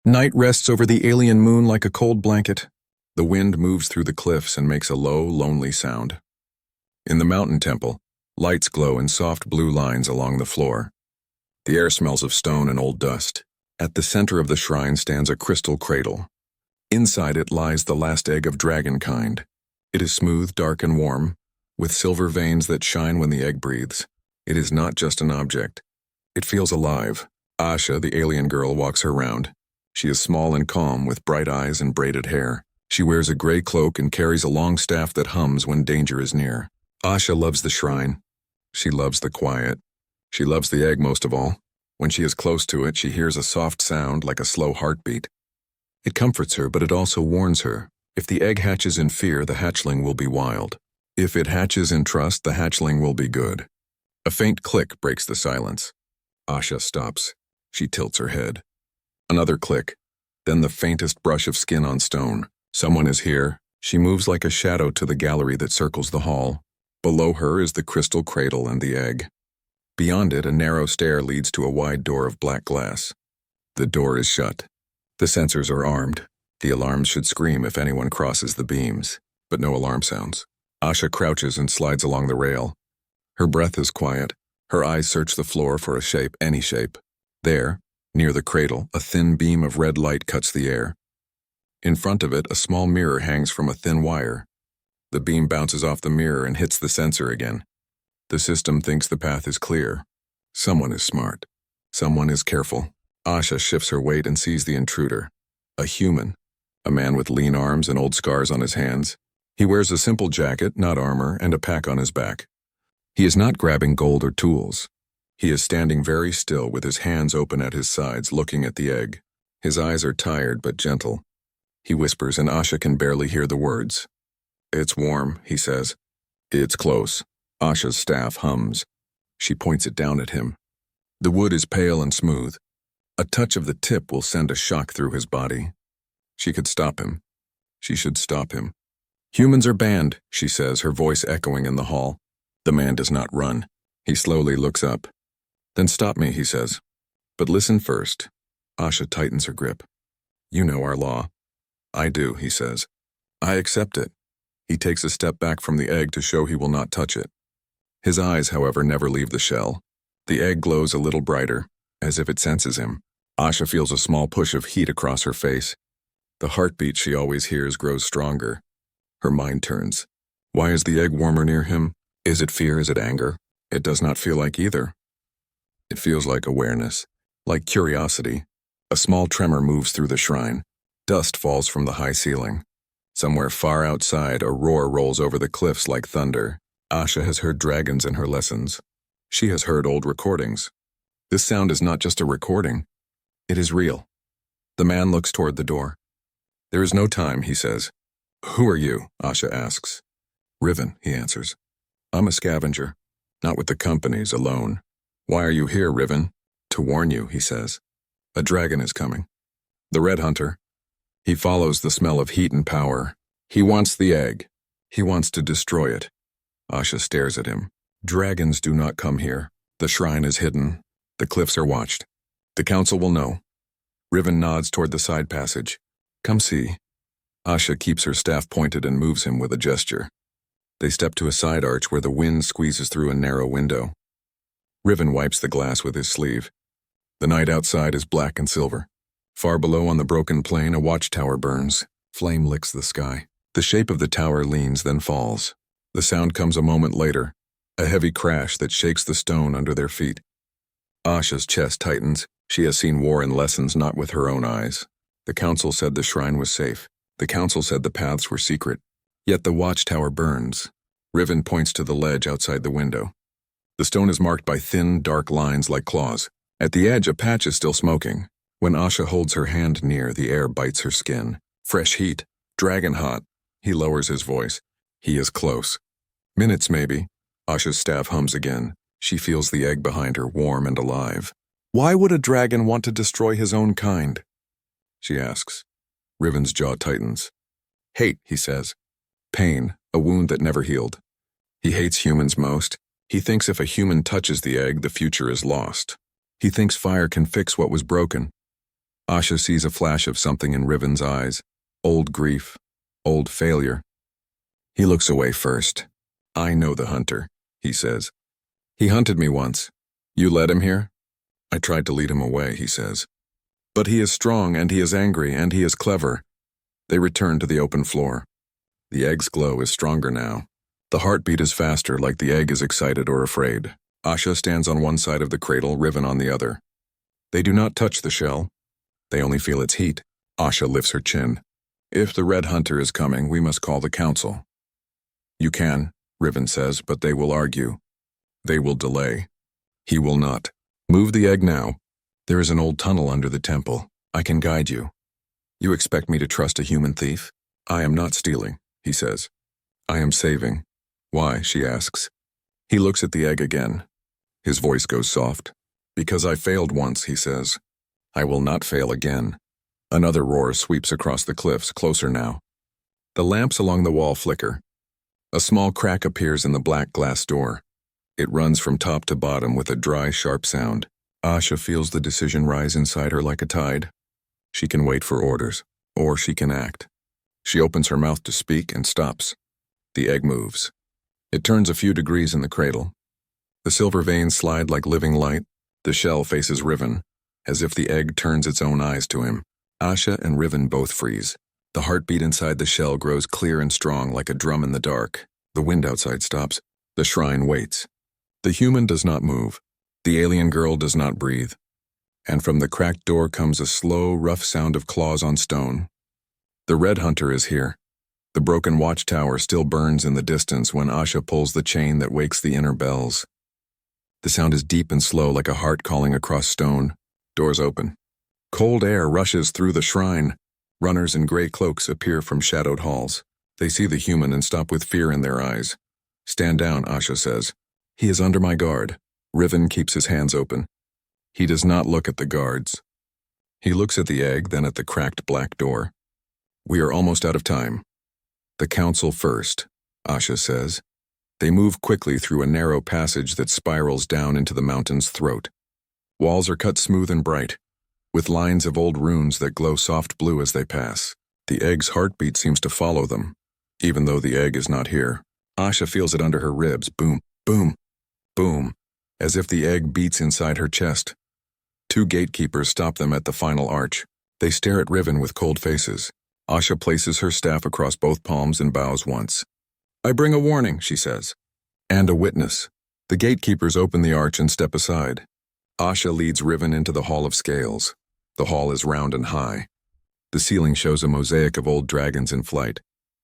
Night rests over the alien moon like a cold blanket. The wind moves through the cliffs and makes a low, lonely sound. In the mountain temple, lights glow in soft blue lines along the floor. The air smells of stone and old dust. At the center of the shrine stands a crystal cradle. Inside it lies the last egg of dragonkind. It is smooth, dark, and warm, with silver veins that shine when the egg breathes. It is not just an object. It feels alive. Asha, the alien girl, walks her round. She is small and calm, with bright eyes and braided hair. She wears a gray cloak and carries a long staff that hums when danger is near. Asha loves the shrine. She loves the quiet. She loves the egg most of all. When she is close to it, she hears a soft sound like a slow heartbeat. It comforts her, but it also warns her. If the egg hatches in fear, the hatchling will be wild. If it hatches in trust, the hatchling will be good. A faint click breaks the silence. Asha stops. She tilts her head. Another click, then the faintest brush of skin on stone. Someone is here. She moves like a shadow to the gallery that circles the hall. Below her is the crystal cradle and the egg. Beyond it, a narrow stair leads to a wide door of black glass. The door is shut. The sensors are armed. The alarms should scream if anyone crosses the beams, but no alarm sounds. Asha crouches and slides along the rail. Her breath is quiet. Her eyes search the floor for a shape, any shape. There, near the cradle, a thin beam of red light cuts the air. In front of it, a small mirror hangs from a thin wire. The beam bounces off the mirror and hits the sensor again. The system thinks the path is clear. Someone is smart. Someone is careful. Asha shifts her weight and sees the intruder. A human. A man with lean arms and old scars on his hands. He wears a simple jacket, not armor, and a pack on his back. He is not grabbing gold or tools. He is standing very still with his hands open at his sides, looking at the egg. His eyes are tired but gentle. He whispers and Asha can barely hear the words. "It's warm," he says. "It's close." Asha's staff hums. She points it down at him. The wood is pale and smooth. A touch of the tip will send a shock through his body. She could stop him. She should stop him. "Humans are banned," she says, her voice echoing in the hall. The man does not run. He slowly looks up. "Then stop me," he says. "But listen first." Asha tightens her grip. "You know our law." "I do," he says. "I accept it." He takes a step back from the egg to show he will not touch it. His eyes, however, never leave the shell. The egg glows a little brighter, as if it senses him. Asha feels a small push of heat across her face. The heartbeat she always hears grows stronger. Her mind turns. Why is the egg warmer near him? Is it fear? Is it anger? It does not feel like either. It feels like awareness, like curiosity. A small tremor moves through the shrine. Dust falls from the high ceiling. Somewhere far outside, a roar rolls over the cliffs like thunder. Asha has heard dragons in her lessons. She has heard old recordings. This sound is not just a recording. It is real. The man looks toward the door. "There is no time," he says. "Who are you?" Asha asks. "Riven," he answers. "I'm a scavenger, not with the companies, alone." "Why are you here, Riven?" "To warn you," he says. "A dragon is coming." "The Red Hunter." He follows the smell of heat and power. He wants the egg. He wants to destroy it. Asha stares at him. "Dragons do not come here. The shrine is hidden. The cliffs are watched. The council will know." Riven nods toward the side passage. "Come see." Asha keeps her staff pointed and moves him with a gesture. They step to a side arch where the wind squeezes through a narrow window. Riven wipes the glass with his sleeve. The night outside is black and silver. Far below on the broken plain, a watchtower burns. Flame licks the sky. The shape of the tower leans, then falls. The sound comes a moment later, a heavy crash that shakes the stone under their feet. Asha's chest tightens. She has seen war in lessons, not with her own eyes. The council said the shrine was safe. The council said the paths were secret. Yet the watchtower burns. Riven points to the ledge outside the window. The stone is marked by thin, dark lines like claws. At the edge, a patch is still smoking. When Asha holds her hand near, the air bites her skin. Fresh heat. Dragon hot. He lowers his voice. He is close. Minutes, maybe. Asha's staff hums again. She feels the egg behind her, warm and alive. "Why would a dragon want to destroy his own kind?" she asks. Riven's jaw tightens. "Hate," he says. "Pain, a wound that never healed." He hates humans most. He thinks if a human touches the egg, the future is lost. He thinks fire can fix what was broken. Asha sees a flash of something in Riven's eyes. Old grief. Old failure. He looks away first. I know the hunter, he says. He hunted me once. You led him here? I tried to lead him away, he says. But he is strong, and he is angry, and he is clever. They return to the open floor. The egg's glow is stronger now. The heartbeat is faster, like the egg is excited or afraid. Asha stands on one side of the cradle, Riven on the other. They do not touch the shell. They only feel its heat. Asha lifts her chin. If the red hunter is coming, we must call the council. You can, Riven says, but they will argue. They will delay. He will not. Move the egg now. There is an old tunnel under the temple. I can guide you. You expect me to trust a human thief? I am not stealing, he says. I am saving. Why, she asks. He looks at the egg again. His voice goes soft. Because I failed once, he says. I will not fail again. Another roar sweeps across the cliffs, closer now. The lamps along the wall flicker. A small crack appears in the black glass door. It runs from top to bottom with a dry, sharp sound. Asha feels the decision rise inside her like a tide. She can wait for orders, or she can act. She opens her mouth to speak and stops. The egg moves. It turns a few degrees in the cradle. The silver veins slide like living light. The shell faces Riven, as if the egg turns its own eyes to him. Asha and Riven both freeze. The heartbeat inside the shell grows clear and strong like a drum in the dark. The wind outside stops. The shrine waits. The human does not move. The alien girl does not breathe. And from the cracked door comes a slow, rough sound of claws on stone. The red hunter is here. The broken watchtower still burns in the distance when Asha pulls the chain that wakes the inner bells. The sound is deep and slow like a heart calling across stone. Doors open. Cold air rushes through the shrine. Runners in gray cloaks appear from shadowed halls. They see the human and stop with fear in their eyes. Stand down, Asha says. He is under my guard. Riven keeps his hands open. He does not look at the guards. He looks at the egg, then at the cracked black door. We are almost out of time. The council first, Asha says. They move quickly through a narrow passage that spirals down into the mountain's throat. Walls are cut smooth and bright, with lines of old runes that glow soft blue as they pass. The egg's heartbeat seems to follow them, even though the egg is not here. Asha feels it under her ribs, boom, boom, boom, as if the egg beats inside her chest. Two gatekeepers stop them at the final arch. They stare at Riven with cold faces. Asha places her staff across both palms and bows once. I bring a warning, she says. And a witness. The gatekeepers open the arch and step aside. Asha leads Riven into the Hall of Scales. The hall is round and high. The ceiling shows a mosaic of old dragons in flight.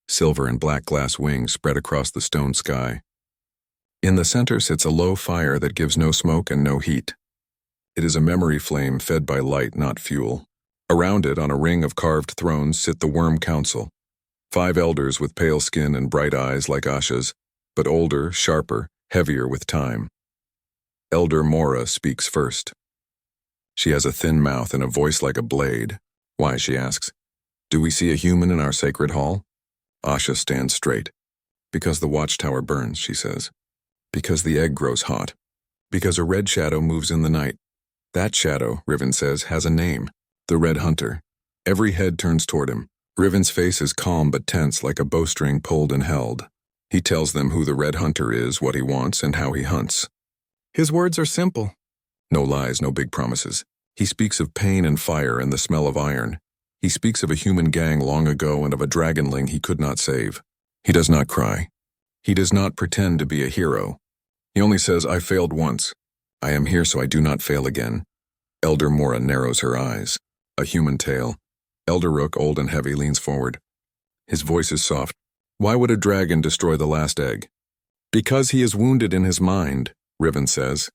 Silver and black glass wings spread across the stone sky. In the center sits a low fire that gives no smoke and no heat. It is a memory flame fed by light, not fuel. Around it, on a ring of carved thrones, sit the Worm Council. 5 elders with pale skin and bright eyes like Asha's, but older, sharper, heavier with time. Elder Mora speaks first. She has a thin mouth and a voice like a blade. Why, she asks. Do we see a human in our sacred hall? Asha stands straight. Because the watchtower burns, she says. Because the egg grows hot. Because a red shadow moves in the night. That shadow, Riven says, has a name. The Red Hunter. Every head turns toward him. Riven's face is calm but tense like a bowstring pulled and held. He tells them who the Red Hunter is, what he wants, and how he hunts. His words are simple. No lies, no big promises. He speaks of pain and fire and the smell of iron. He speaks of a human gang long ago and of a dragonling he could not save. He does not cry. He does not pretend to be a hero. He only says, I failed once. I am here so I do not fail again. Elder Mora narrows her eyes. A human tale. Elder Rook, old and heavy, leans forward. His voice is soft. Why would a dragon destroy the last egg? Because he is wounded in his mind, Riven says.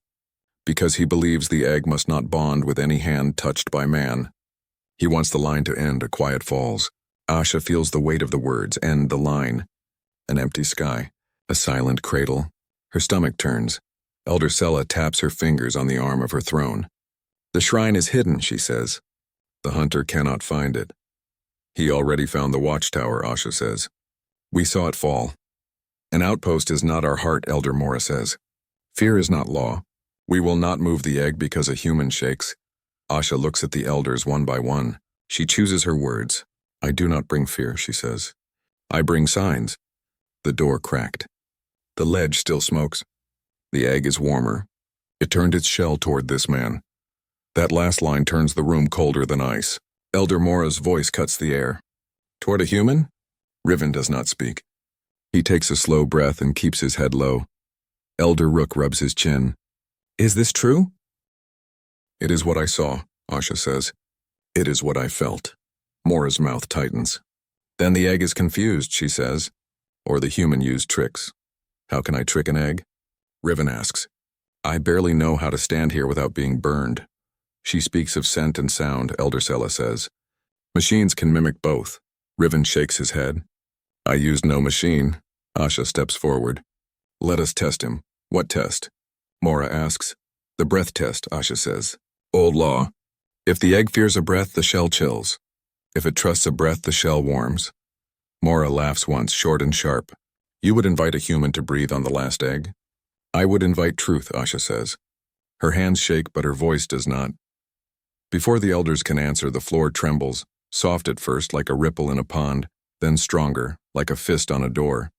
Because he believes the egg must not bond with any hand touched by man. He wants the line to end, a quiet falls. Asha feels the weight of the words, end the line. An empty sky. A silent cradle. Her stomach turns. Elder Sella taps her fingers on the arm of her throne. The shrine is hidden, she says. The hunter cannot find it. He already found the watchtower, Asha says. We saw it fall. An outpost is not our heart, Elder Mora says. Fear is not law. We will not move the egg because a human shakes. Asha looks at the elders one by one. She chooses her words. I do not bring fear, she says. I bring signs. The door cracked. The ledge still smokes. The egg is warmer. It turned its shell toward this man. That last line turns the room colder than ice. Elder Mora's voice cuts the air. Toward a human? Riven does not speak. He takes a slow breath and keeps his head low. Elder Rook rubs his chin. Is this true? It is what I saw, Asha says. It is what I felt. Mora's mouth tightens. Then the egg is confused, she says. Or the human used tricks. How can I trick an egg? Riven asks. I barely know how to stand here without being burned. She speaks of scent and sound, Elder Sela says. Machines can mimic both. Riven shakes his head. I used no machine. Asha steps forward. Let us test him. What test? Mora asks. The breath test, Asha says. Old law. If the egg fears a breath, the shell chills. If it trusts a breath, the shell warms. Mora laughs once, short and sharp. You would invite a human to breathe on the last egg? I would invite truth, Asha says. Her hands shake, but her voice does not. Before the elders can answer, the floor trembles, soft at first like a ripple in a pond, then stronger, like a fist on a door.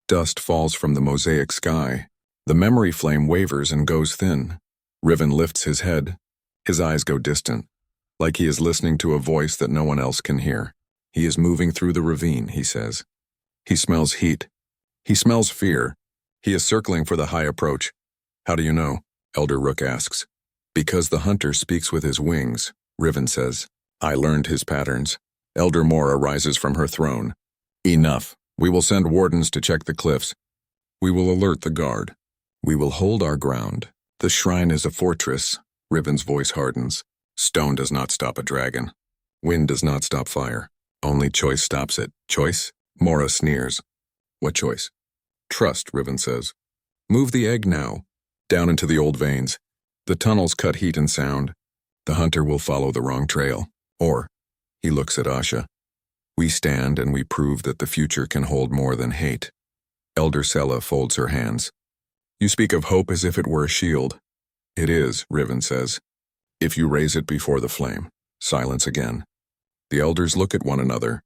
Dust falls from the mosaic sky. The memory flame wavers and goes thin. Riven lifts his head. His eyes go distant, like he is listening to a voice that no one else can hear. He is moving through the ravine, he says. He smells heat. He smells fear. He is circling for the high approach. How do you know? Elder Rook asks. Because the hunter speaks with his wings, Riven says. I learned his patterns. Elder Mora rises from her throne. Enough. We will send wardens to check the cliffs. We will alert the guard. We will hold our ground. The shrine is a fortress. Riven's voice hardens. Stone does not stop a dragon. Wind does not stop fire. Only choice stops it. Choice? Mora sneers. What choice? Trust, Riven says. Move the egg now. Down into the old veins. The tunnels cut heat and sound. The hunter will follow the wrong trail. Or, he looks at Asha. We stand and we prove that the future can hold more than hate. Elder Sela folds her hands. You speak of hope as if it were a shield. It is, Riven says. If you raise it before the flame. Silence again. The elders look at one another.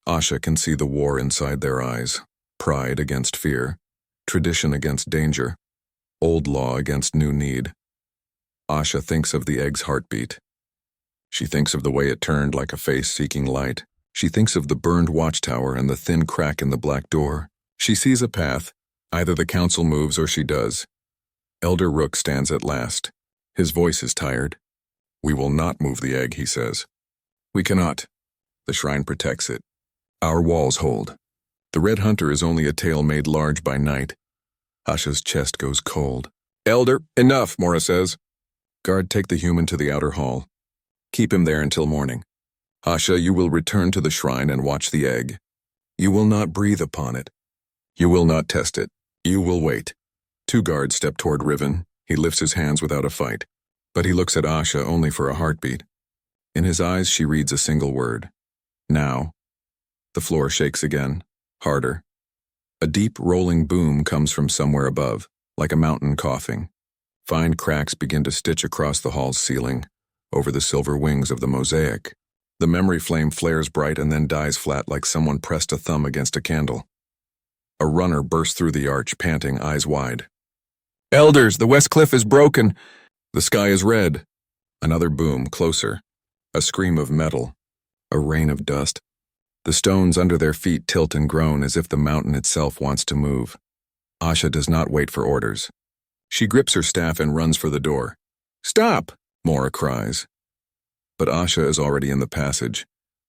Asha can see the war inside their eyes. Pride against fear. Tradition against danger. Old law against new need. Asha thinks of the egg's heartbeat. She thinks of the way it turned like a face seeking light. She thinks of the burned watchtower and the thin crack in the black door. She sees a path. Either the council moves or she does. Elder Rook stands at last. His voice is tired. We will not move the egg, he says. We cannot. The shrine protects it. Our walls hold. The red hunter is only a tale made large by night. Asha's chest goes cold. Elder, enough, Mora says. Guard, take the human to the outer hall. Keep him there until morning. Asha, you will return to the shrine and watch the egg. You will not breathe upon it. You will not test it. You will wait. 2 guards step toward Riven. He lifts his hands without a fight. But he looks at Asha only for a heartbeat. In his eyes she reads a single word. Now. The floor shakes again. Harder. A deep rolling boom comes from somewhere above, like a mountain coughing. Fine cracks begin to stitch across the hall's ceiling, over the silver wings of the mosaic. The memory flame flares bright and then dies flat like someone pressed a thumb against a candle. A runner bursts through the arch, panting, eyes wide. Elders, the west cliff is broken. The sky is red. Another boom, closer. A scream of metal. A rain of dust. The stones under their feet tilt and groan as if the mountain itself wants to move. Asha does not wait for orders. She grips her staff and runs for the door. Stop! Mora cries. But Asha is already in the passage,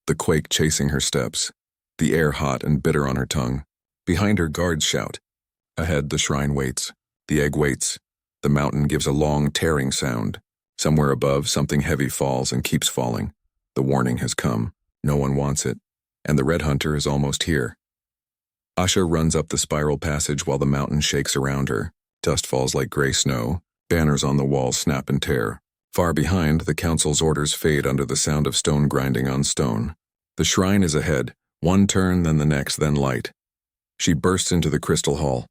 the quake chasing her steps, the air hot and bitter on her tongue. Behind her, guards shout. Ahead, the shrine waits. The egg waits. The mountain gives a long, tearing sound. Somewhere above, something heavy falls and keeps falling. The warning has come. No one wants it. And the red hunter is almost here. Asha runs up the spiral passage while the mountain shakes around her. Dust falls like gray snow. Banners on the walls snap and tear. Far behind, the council's orders fade under the sound of stone grinding on stone. The shrine is ahead. One turn, then the next, then light. She bursts into the crystal hall.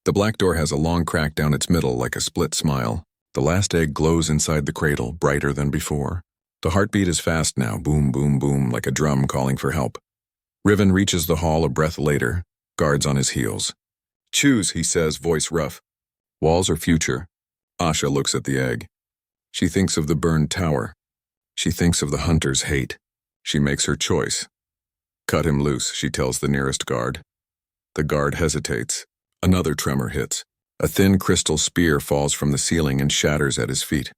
The black door has a long crack down its middle like a split smile. The last egg glows inside the cradle, brighter than before. The heartbeat is fast now, boom, boom, boom, like a drum calling for help. Riven reaches the hall a breath later, guards on his heels. Choose, he says, voice rough. Walls or future? Asha looks at the egg. She thinks of the burned tower. She thinks of the hunter's hate. She makes her choice. Cut him loose, she tells the nearest guard. The guard hesitates. Another tremor hits. A thin crystal spear falls from the ceiling and shatters at his feet.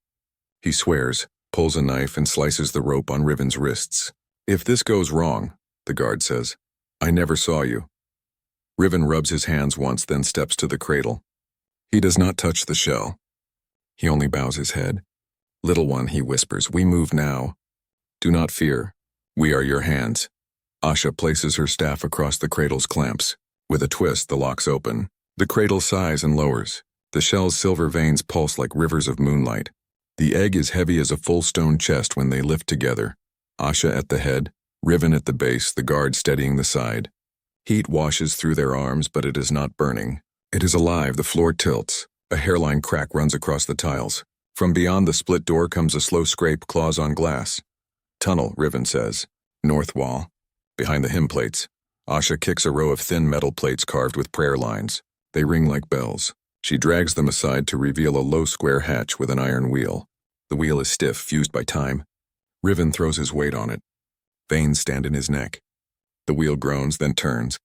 He swears, pulls a knife and slices the rope on Riven's wrists. If this goes wrong, the guard says, I never saw you. Riven rubs his hands once, then steps to the cradle. He does not touch the shell. He only bows his head. Little one, he whispers, we move now. Do not fear. We are your hands. Asha places her staff across the cradle's clamps. With a twist, the locks open. The cradle sighs and lowers. The shell's silver veins pulse like rivers of moonlight. The egg is heavy as a full stone chest when they lift together. Asha at the head, Riven at the base, the guard steadying the side. Heat washes through their arms, but it is not burning. It is alive, the floor tilts. A hairline crack runs across the tiles. From beyond the split door comes a slow scrape, claws on glass. Tunnel, Riven says. North wall. Behind the hymn plates, Asha kicks a row of thin metal plates carved with prayer lines. They ring like bells. She drags them aside to reveal a low square hatch with an iron wheel. The wheel is stiff, fused by time. Riven throws his weight on it. Veins stand in his neck. The wheel groans, then turns.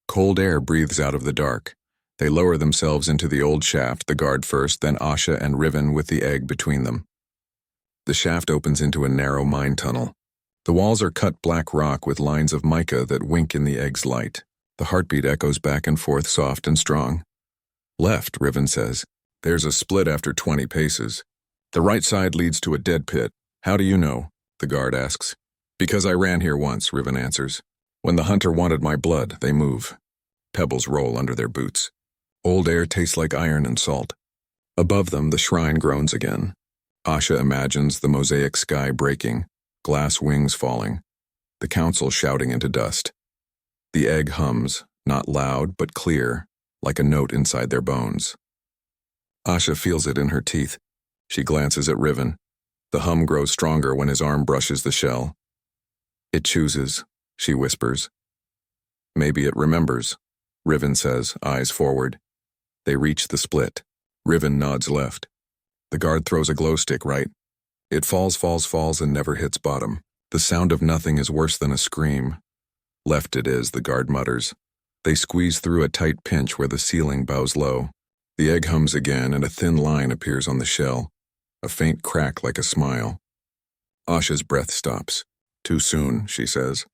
Cold air breathes out of the dark. They lower themselves into the old shaft, the guard first, then Asha and Riven with the egg between them. The shaft opens into a narrow mine tunnel. The walls are cut black rock with lines of mica that wink in the egg's light. The heartbeat echoes back and forth, soft and strong. Left, Riven says. There's a split after 20 paces. The right side leads to a dead pit. How do you know? The guard asks. Because I ran here once, Riven answers. When the hunter wanted my blood, they move. Pebbles roll under their boots. Old air tastes like iron and salt. Above them, the shrine groans again. Asha imagines the mosaic sky breaking, glass wings falling, the council shouting into dust. The egg hums, not loud but clear, like a note inside their bones. Asha feels it in her teeth. She glances at Riven. The hum grows stronger when his arm brushes the shell. It chooses, she whispers. Maybe it remembers, Riven says, eyes forward. They reach the split. Riven nods left. The guard throws a glow stick right. It falls, and never hits bottom. The sound of nothing is worse than a scream. Left it is, the guard mutters. They squeeze through a tight pinch where the ceiling bows low. The egg hums again, and a thin line appears on the shell. A faint crack like a smile. Asha's breath stops. Too soon, she says.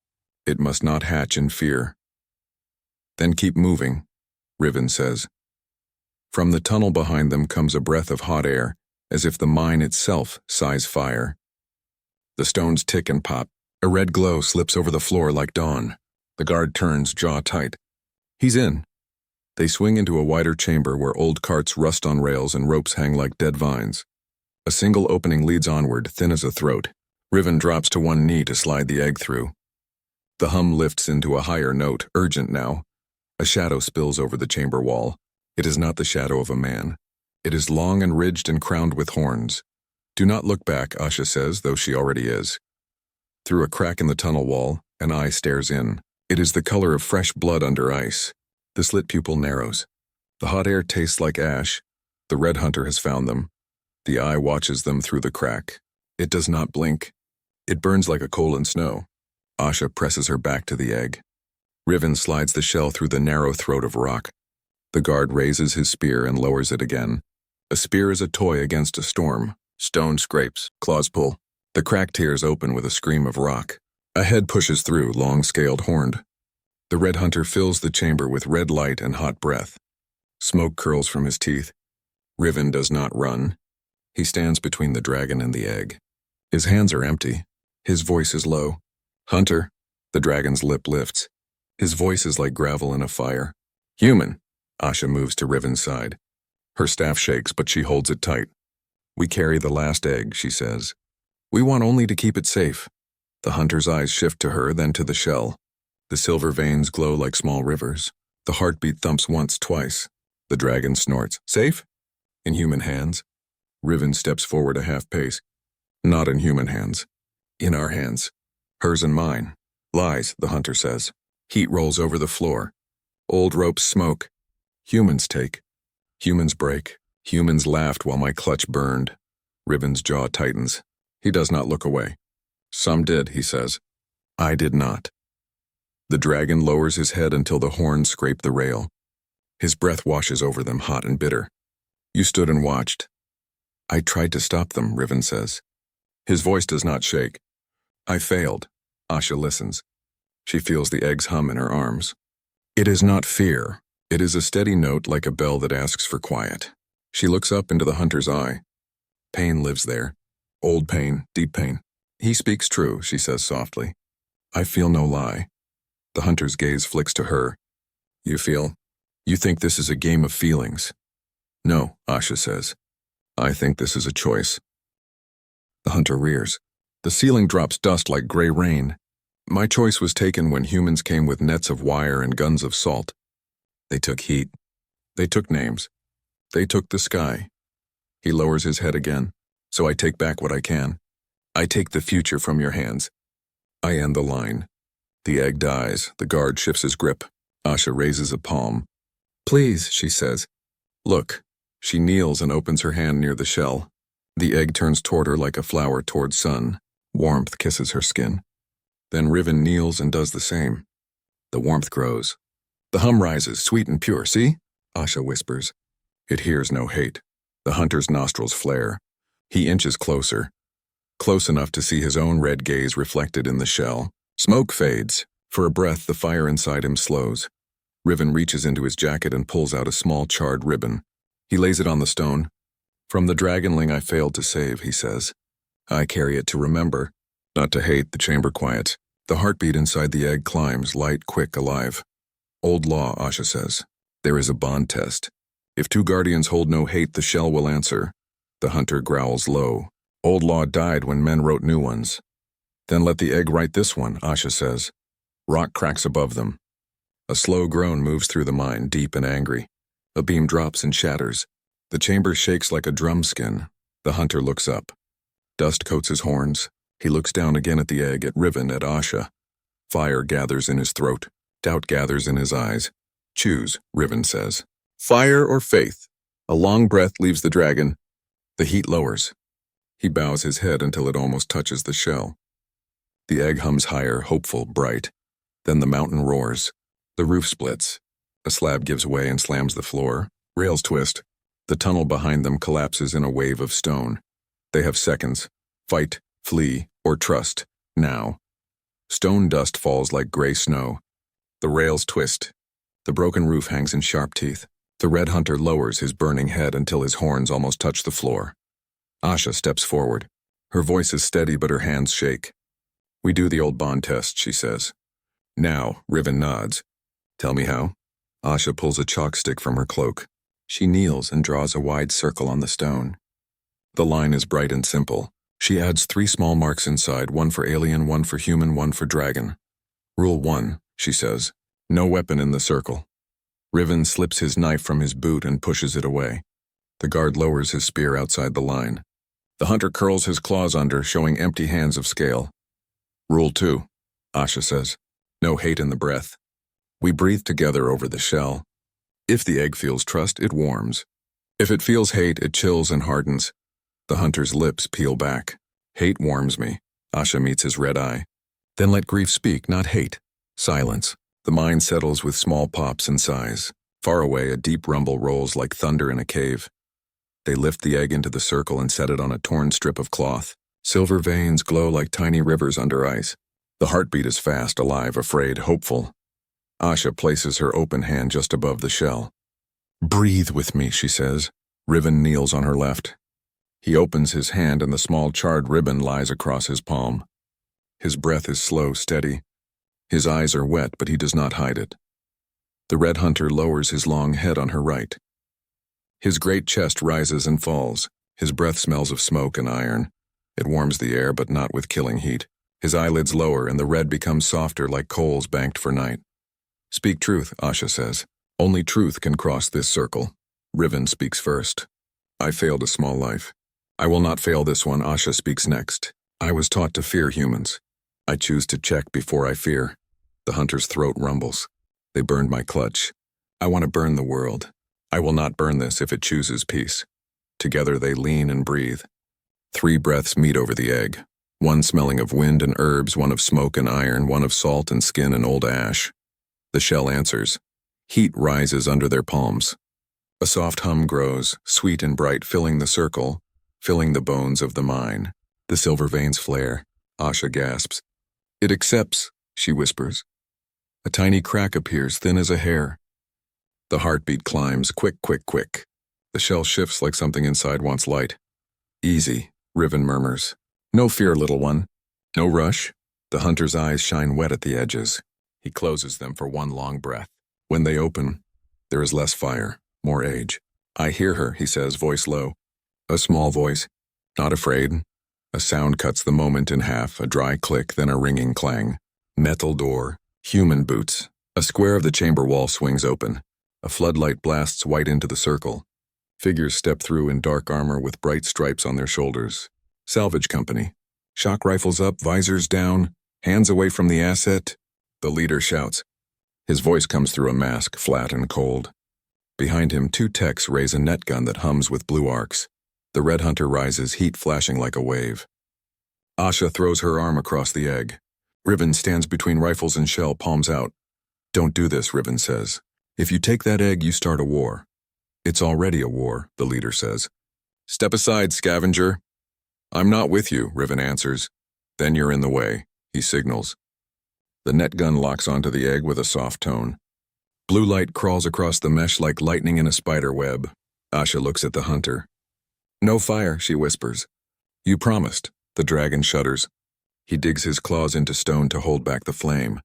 It must not hatch in fear. Then keep moving, Riven says. From the tunnel behind them comes a breath of hot air, as if the mine itself sighs fire. The stones tick and pop. A red glow slips over the floor like dawn. The guard turns, jaw tight. He's in. They swing into a wider chamber where old carts rust on rails and ropes hang like dead vines. A single opening leads onward, thin as a throat. Riven drops to one knee to slide the egg through. The hum lifts into a higher note, urgent now. A shadow spills over the chamber wall. It is not the shadow of a man. It is long and ridged and crowned with horns. Do not look back, Asha says, though she already is. Through a crack in the tunnel wall, an eye stares in. It is the color of fresh blood under ice. The slit pupil narrows. The hot air tastes like ash. The red hunter has found them. The eye watches them through the crack. It does not blink. It burns like a coal in snow. Asha presses her back to the egg. Riven slides the shell through the narrow throat of rock. The guard raises his spear and lowers it again. A spear is a toy against a storm. Stone scrapes, claws pull. The crack tears open with a scream of rock. A head pushes through, long-scaled, horned. The red hunter fills the chamber with red light and hot breath. Smoke curls from his teeth. Riven does not run. He stands between the dragon and the egg. His hands are empty. His voice is low. Hunter. The dragon's lip lifts. His voice is like gravel in a fire. Human. Asha moves to Riven's side. Her staff shakes, but she holds it tight. We carry the last egg, she says. We want only to keep it safe. The hunter's eyes shift to her, then to the shell. The silver veins glow like small rivers. The heartbeat thumps once, twice. The dragon snorts. Safe? In human hands? Riven steps forward a half pace. Not in human hands. In our hands. Hers and mine. Lies, the hunter says. Heat rolls over the floor. Old ropes smoke. Humans take. Humans break. Humans laughed while my clutch burned. Riven's jaw tightens. He does not look away. Some did, he says. I did not. The dragon lowers his head until the horns scrape the rail. His breath washes over them, hot and bitter. You stood and watched. I tried to stop them, Riven says. His voice does not shake. I failed. Asha listens. She feels the eggs hum in her arms. It is not fear. It is a steady note like a bell that asks for quiet. She looks up into the hunter's eye. Pain lives there. Old pain, deep pain. He speaks true, she says softly. I feel no lie. The hunter's gaze flicks to her. You feel? You think this is a game of feelings? No, Asha says. I think this is a choice. The hunter rears. The ceiling drops dust like gray rain. My choice was taken when humans came with nets of wire and guns of salt. They took heat. They took names. They took the sky. He lowers his head again, so I take back what I can. I take the future from your hands. I end the line. The egg dies. The guard shifts his grip. Asha raises a palm. Please, she says. Look. She kneels and opens her hand near the shell. The egg turns toward her like a flower toward sun. Warmth kisses her skin. Then Riven kneels and does the same. The warmth grows. The hum rises, sweet and pure, see? Asha whispers. It hears no hate. The hunter's nostrils flare. He inches closer. Close enough to see his own red gaze reflected in the shell. Smoke fades. For a breath, the fire inside him slows. Riven reaches into his jacket and pulls out a small charred ribbon. He lays it on the stone. From the dragonling I failed to save, he says. I carry it to remember, not to hate. The chamber quiets. The heartbeat inside the egg climbs, light, quick, alive. Old law, Asha says. There is a bond test. If two guardians hold no hate, the shell will answer. The hunter growls low. Old law died when men wrote new ones. Then let the egg write this one, Asha says. Rock cracks above them. A slow groan moves through the mind, deep and angry. A beam drops and shatters. The chamber shakes like a drum skin. The hunter looks up. Dust coats his horns. He looks down again at the egg, at Riven, at Asha. Fire gathers in his throat. Doubt gathers in his eyes. Choose, Riven says. Fire or faith? A long breath leaves the dragon. The heat lowers. He bows his head until it almost touches the shell. The egg hums higher, hopeful, bright. Then the mountain roars. The roof splits. A slab gives way and slams the floor. Rails twist. The tunnel behind them collapses in a wave of stone. They have seconds. Fight, flee, or trust. Now. Stone dust falls like gray snow. The rails twist. The broken roof hangs in sharp teeth. The red hunter lowers his burning head until his horns almost touch the floor. Asha steps forward. Her voice is steady, but her hands shake. We do the old bond test, she says. Now, Riven nods. Tell me how. Asha pulls a chalk stick from her cloak. She kneels and draws a wide circle on the stone. The line is bright and simple. She adds 3 small marks inside, 1 for alien, 1 for human, 1 for dragon. Rule 1, she says. No weapon in the circle. Riven slips his knife from his boot and pushes it away. The guard lowers his spear outside the line. The hunter curls his claws under, showing empty hands of scale. Rule 2, Asha says. No hate in the breath. We breathe together over the shell. If the egg feels trust, it warms. If it feels hate, it chills and hardens. The hunter's lips peel back. Hate warms me. Asha meets his red eye. Then let grief speak, not hate. Silence. The mind settles with small pops and sighs. Far away, a deep rumble rolls like thunder in a cave. They lift the egg into the circle and set it on a torn strip of cloth. Silver veins glow like tiny rivers under ice. The heartbeat is fast, alive, afraid, hopeful. Asha places her open hand just above the shell. Breathe with me, she says. Riven kneels on her left. He opens his hand and the small charred ribbon lies across his palm. His breath is slow, steady. His eyes are wet, but he does not hide it. The red hunter lowers his long head on her right. His great chest rises and falls. His breath smells of smoke and iron. It warms the air, but not with killing heat. His eyelids lower and the red becomes softer like coals banked for night. Speak truth, Asha says. Only truth can cross this circle. Riven speaks first. I failed a small life. I will not fail this one, Asha speaks next. I was taught to fear humans. I choose to check before I fear. The hunter's throat rumbles. They burned my clutch. I want to burn the world. I will not burn this if it chooses peace. Together they lean and breathe. 3 breaths meet over the egg. One smelling of wind and herbs, one of smoke and iron, one of salt and skin and old ash. The shell answers. Heat rises under their palms. A soft hum grows, sweet and bright, filling the circle, filling the bones of the mine. The silver veins flare. Asha gasps. It accepts, she whispers. A tiny crack appears, thin as a hair. The heartbeat climbs, quick, quick, quick. The shell shifts like something inside wants light. Easy, Riven murmurs. No fear, little one. No rush. The hunter's eyes shine wet at the edges. He closes them for one long breath. When they open, there is less fire, more age. I hear her, he says, voice low. A small voice. Not afraid. A sound cuts the moment in half, a dry click, then a ringing clang. Metal door. Human boots. A square of the chamber wall swings open. A floodlight blasts white into the circle. Figures step through in dark armor with bright stripes on their shoulders. Salvage company. Shock rifles up, visors down, hands away from the asset. The leader shouts. His voice comes through a mask, flat and cold. Behind him, 2 techs raise a net gun that hums with blue arcs. The red hunter rises, heat flashing like a wave. Asha throws her arm across the egg. Riven stands between rifles and shell, palms out. Don't do this, Riven says. If you take that egg, you start a war. It's already a war, the leader says. Step aside, scavenger. I'm not with you, Riven answers. Then you're in the way, he signals. The net gun locks onto the egg with a soft tone. Blue light crawls across the mesh like lightning in a spider web. Asha looks at the hunter. No fire, she whispers. You promised. The dragon shudders. He digs his claws into stone to hold back the flame.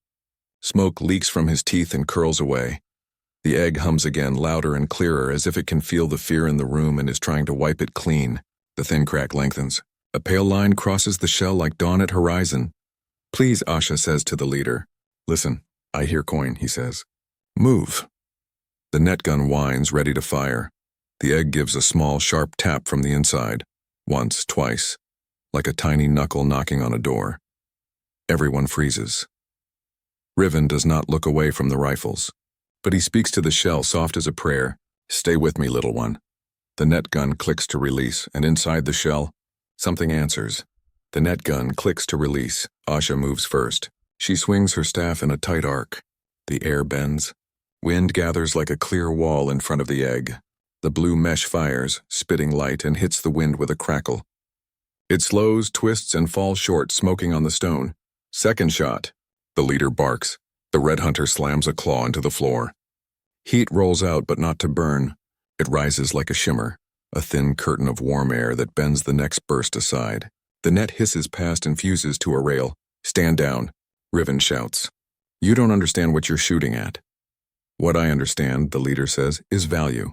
Smoke leaks from his teeth and curls away. The egg hums again, louder and clearer, as if it can feel the fear in the room and is trying to wipe it clean. The thin crack lengthens. A pale line crosses the shell like dawn at horizon. Please, Asha says to the leader. Listen, I hear coin, he says. Move. The net gun whines, ready to fire. The egg gives a small, sharp tap from the inside. Once, twice. Like a tiny knuckle knocking on a door. Everyone freezes. Riven does not look away from the rifles. But he speaks to the shell, soft as a prayer. Stay with me, little one. The net gun clicks to release, and inside the shell, something answers. The net gun clicks to release. Asha moves first. She swings her staff in a tight arc. The air bends. Wind gathers like a clear wall in front of the egg. The blue mesh fires, spitting light, and hits the wind with a crackle. It slows, twists, and falls short, smoking on the stone. Second shot. The leader barks. The red hunter slams a claw into the floor. Heat rolls out, but not to burn. It rises like a shimmer, a thin curtain of warm air that bends the next burst aside. The net hisses past and fuses to a rail. Stand down. Riven shouts. You don't understand what you're shooting at. What I understand, the leader says, is value.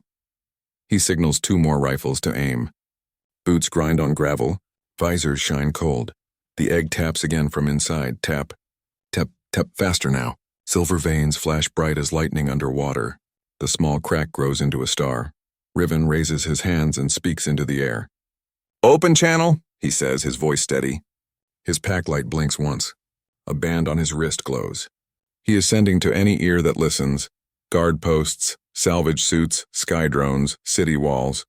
He signals 2 more rifles to aim. Boots grind on gravel. Visors shine cold. The egg taps again from inside. Tap. Tap, tap, faster now. Silver veins flash bright as lightning underwater. The small crack grows into a star. Riven raises his hands and speaks into the air. Open channel, he says, his voice steady. His pack light blinks once. A band on his wrist glows. He is sending to any ear that listens. Guard posts, salvage suits, sky drones, city walls.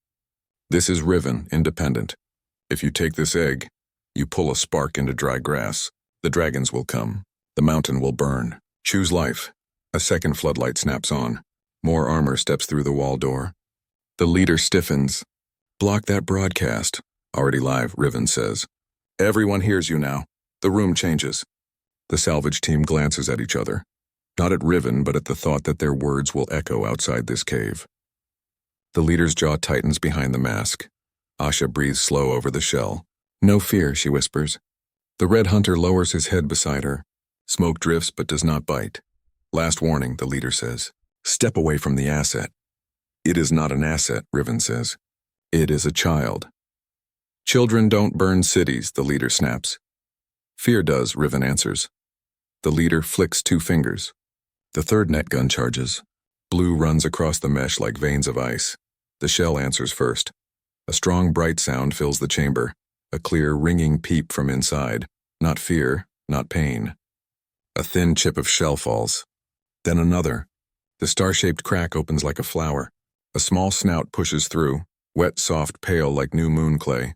This is Riven, independent. If you take this egg, you pull a spark into dry grass. The dragons will come. The mountain will burn. Choose life. A second floodlight snaps on. More armor steps through the wall door. The leader stiffens. Block that broadcast. Already live, Riven says. Everyone hears you now. The room changes. The salvage team glances at each other. Not at Riven, but at the thought that their words will echo outside this cave. The leader's jaw tightens behind the mask. Asha breathes slow over the shell. No fear, she whispers. The red hunter lowers his head beside her. Smoke drifts but does not bite. Last warning, the leader says. Step away from the asset. It is not an asset, Riven says. It is a child. Children don't burn cities, the leader snaps. Fear does, Riven answers. The leader flicks 2 fingers. The third net gun charges. Blue runs across the mesh like veins of ice. The shell answers first. A strong, bright sound fills the chamber, a clear, ringing peep from inside. Not fear, not pain. A thin chip of shell falls. Then another. The star-shaped crack opens like a flower. A small snout pushes through, wet, soft, pale like new moon clay.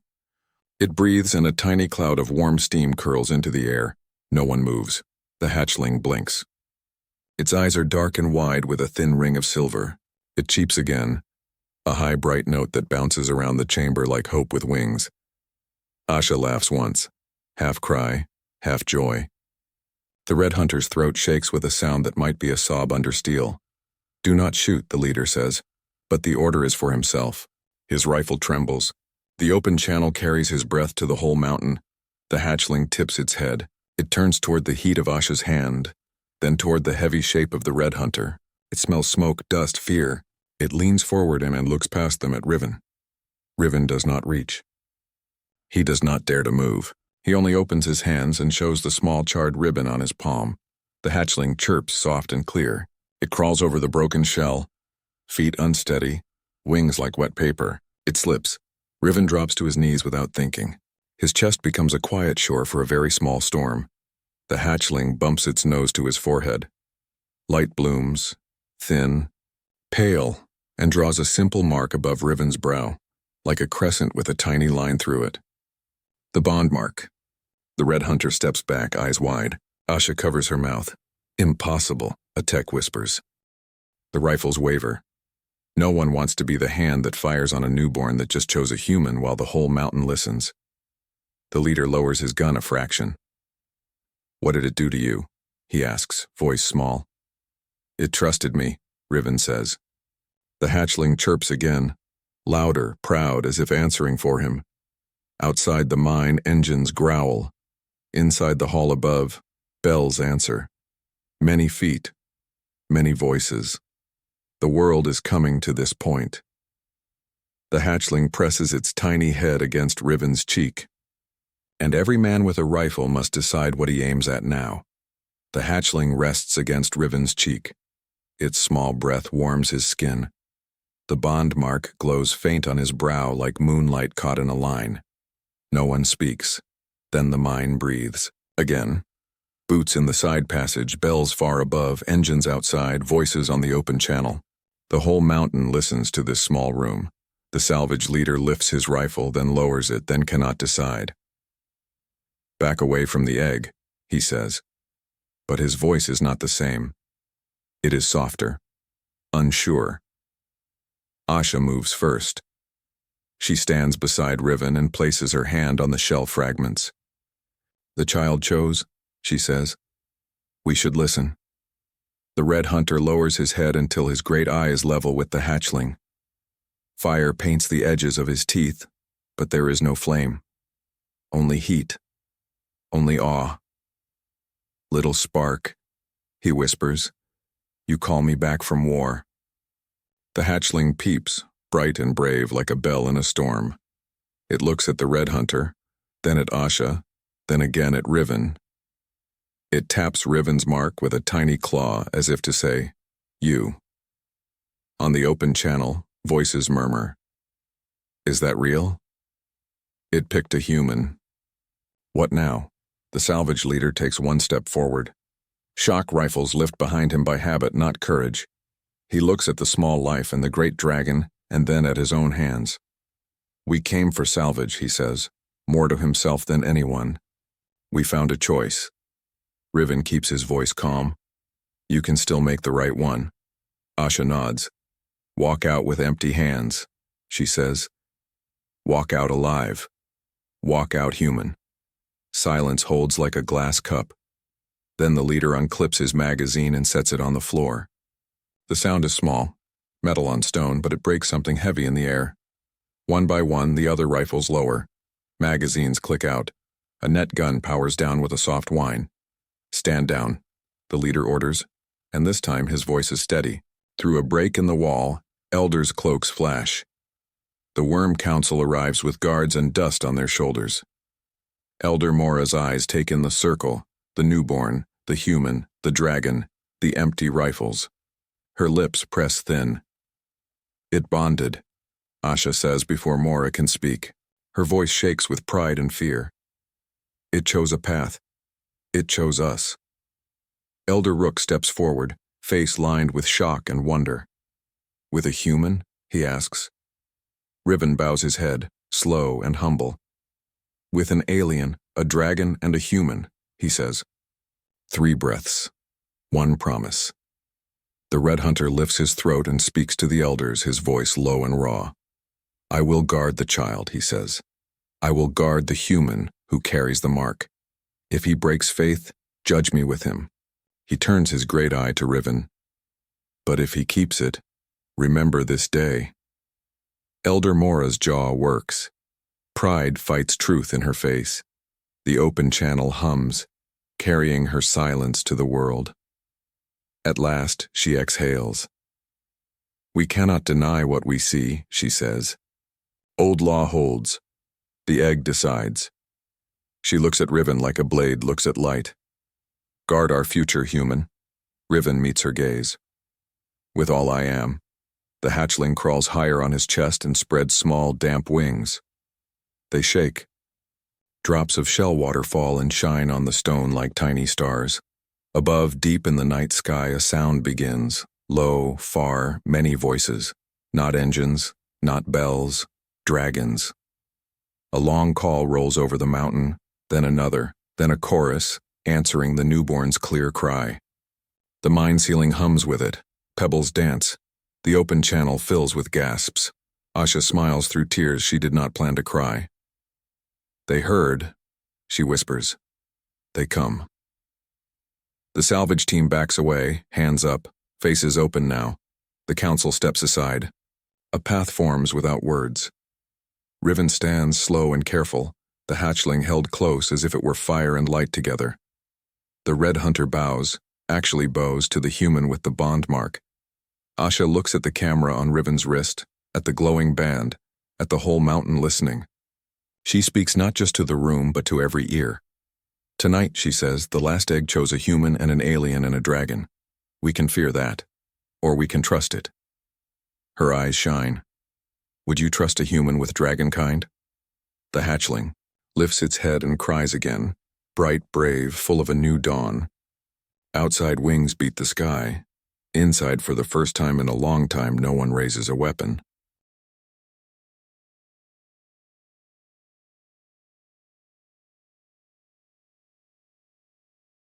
It breathes and a tiny cloud of warm steam curls into the air. No one moves. The hatchling blinks. Its eyes are dark and wide with a thin ring of silver. It cheeps again, a high, bright note that bounces around the chamber like hope with wings. Asha laughs once, half cry, half joy. The red hunter's throat shakes with a sound that might be a sob under steel. Do not shoot, the leader says, but the order is for himself. His rifle trembles. The open channel carries his breath to the whole mountain. The hatchling tips its head. It turns toward the heat of Asha's hand, then toward the heavy shape of the red hunter. It smells smoke, dust, fear. It leans forward and looks past them at Riven. Riven does not reach. He does not dare to move. He only opens his hands and shows the small charred ribbon on his palm. The hatchling chirps soft and clear. It crawls over the broken shell, feet unsteady, wings like wet paper. It slips. Riven drops to his knees without thinking. His chest becomes a quiet shore for a very small storm. The hatchling bumps its nose to his forehead. Light blooms, thin, pale, and draws a simple mark above Riven's brow, like a crescent with a tiny line through it. The bond mark. The red hunter steps back, eyes wide. Asha covers her mouth. Impossible, a tech whispers. The rifles waver. No one wants to be the hand that fires on a newborn that just chose a human while the whole mountain listens. The leader lowers his gun a fraction. What did it do to you? He asks, voice small. It trusted me, Riven says. The hatchling chirps again, louder, proud, as if answering for him. Outside the mine, engines growl. Inside the hall above, bells answer. Many feet, many voices. The world is coming to this point. The hatchling presses its tiny head against Riven's cheek. And every man with a rifle must decide what he aims at now. The hatchling rests against Riven's cheek. Its small breath warms his skin. The bond mark glows faint on his brow like moonlight caught in a line. No one speaks. Then the mine breathes. Again. Boots in the side passage, bells far above, engines outside, voices on the open channel. The whole mountain listens to this small room. The salvage leader lifts his rifle, then lowers it, then cannot decide. Back away from the egg, he says. But his voice is not the same. It is softer, unsure. Asha moves first. She stands beside Riven and places her hand on the shell fragments. The child chose, she says. We should listen. The red hunter lowers his head until his great eye is level with the hatchling. Fire paints the edges of his teeth, but there is no flame. Only heat. Only awe. Little spark, he whispers. You call me back from war. The hatchling peeps, bright and brave like a bell in a storm. It looks at the red hunter, then at Asha, then again at Riven. It taps Riven's mark with a tiny claw as if to say, you. On the open channel, voices murmur. Is that real? It picked a human. What now? The salvage leader takes one step forward. Shock rifles lift behind him by habit, not courage. He looks at the small life and the great dragon, and then at his own hands. We came for salvage, he says, more to himself than anyone. We found a choice. Riven keeps his voice calm. You can still make the right one. Asha nods. Walk out with empty hands, she says. Walk out alive. Walk out human. Silence holds like a glass cup. Then the leader unclips his magazine and sets it on the floor. The sound is small, metal on stone, but it breaks something heavy in the air. One by one, the other rifles lower. Magazines click out. A net gun powers down with a soft whine. Stand down, the leader orders, and this time his voice is steady. Through a break in the wall, elders' cloaks flash. The Worm Council arrives with guards and dust on their shoulders. Elder Mora's eyes take in the circle, the newborn, the human, the dragon, the empty rifles. Her lips press thin. It bonded. Asha says before Mora can speak. Her voice shakes with pride and fear. It chose a path. It chose us. Elder Rook steps forward, face lined with shock and wonder. With a human? He asks. Riven bows his head, slow and humble. With an alien, a dragon, and a human, he says. 3 breaths. 1 promise. The Red Hunter lifts his throat and speaks to the elders, his voice low and raw. I will guard the child, he says. I will guard the human who carries the mark. If he breaks faith, judge me with him. He turns his great eye to Riven. But if he keeps it, remember this day. Elder Mora's jaw works. Pride fights truth in her face. The open channel hums, carrying her silence to the world. At last, she exhales. We cannot deny what we see, she says. Old law holds. The egg decides. She looks at Riven like a blade looks at light. Guard our future, human. Riven meets her gaze. With all I am. The hatchling crawls higher on his chest and spreads small, damp wings. They shake. Drops of shell water fall and shine on the stone like tiny stars. Above, deep in the night sky, a sound begins. Low, far, many voices. Not engines, not bells, dragons. A long call rolls over the mountain, then another, then a chorus, answering the newborn's clear cry. The mine ceiling hums with it. Pebbles dance. The open channel fills with gasps. Asha smiles through tears she did not plan to cry. They heard, she whispers. They come. The salvage team backs away, hands up, faces open now. The council steps aside. A path forms without words. Riven stands slow and careful, the hatchling held close as if it were fire and light together. The Red Hunter bows, actually bows to the human with the bond mark. Asha looks at the camera on Riven's wrist, at the glowing band, at the whole mountain listening. She speaks not just to the room, but to every ear. Tonight, she says, the last egg chose a human and an alien and a dragon. We can fear that, or we can trust it. Her eyes shine. Would you trust a human with dragon kind? The hatchling lifts its head and cries again, bright, brave, full of a new dawn. Outside wings beat the sky. Inside, for the first time in a long time, no one raises a weapon.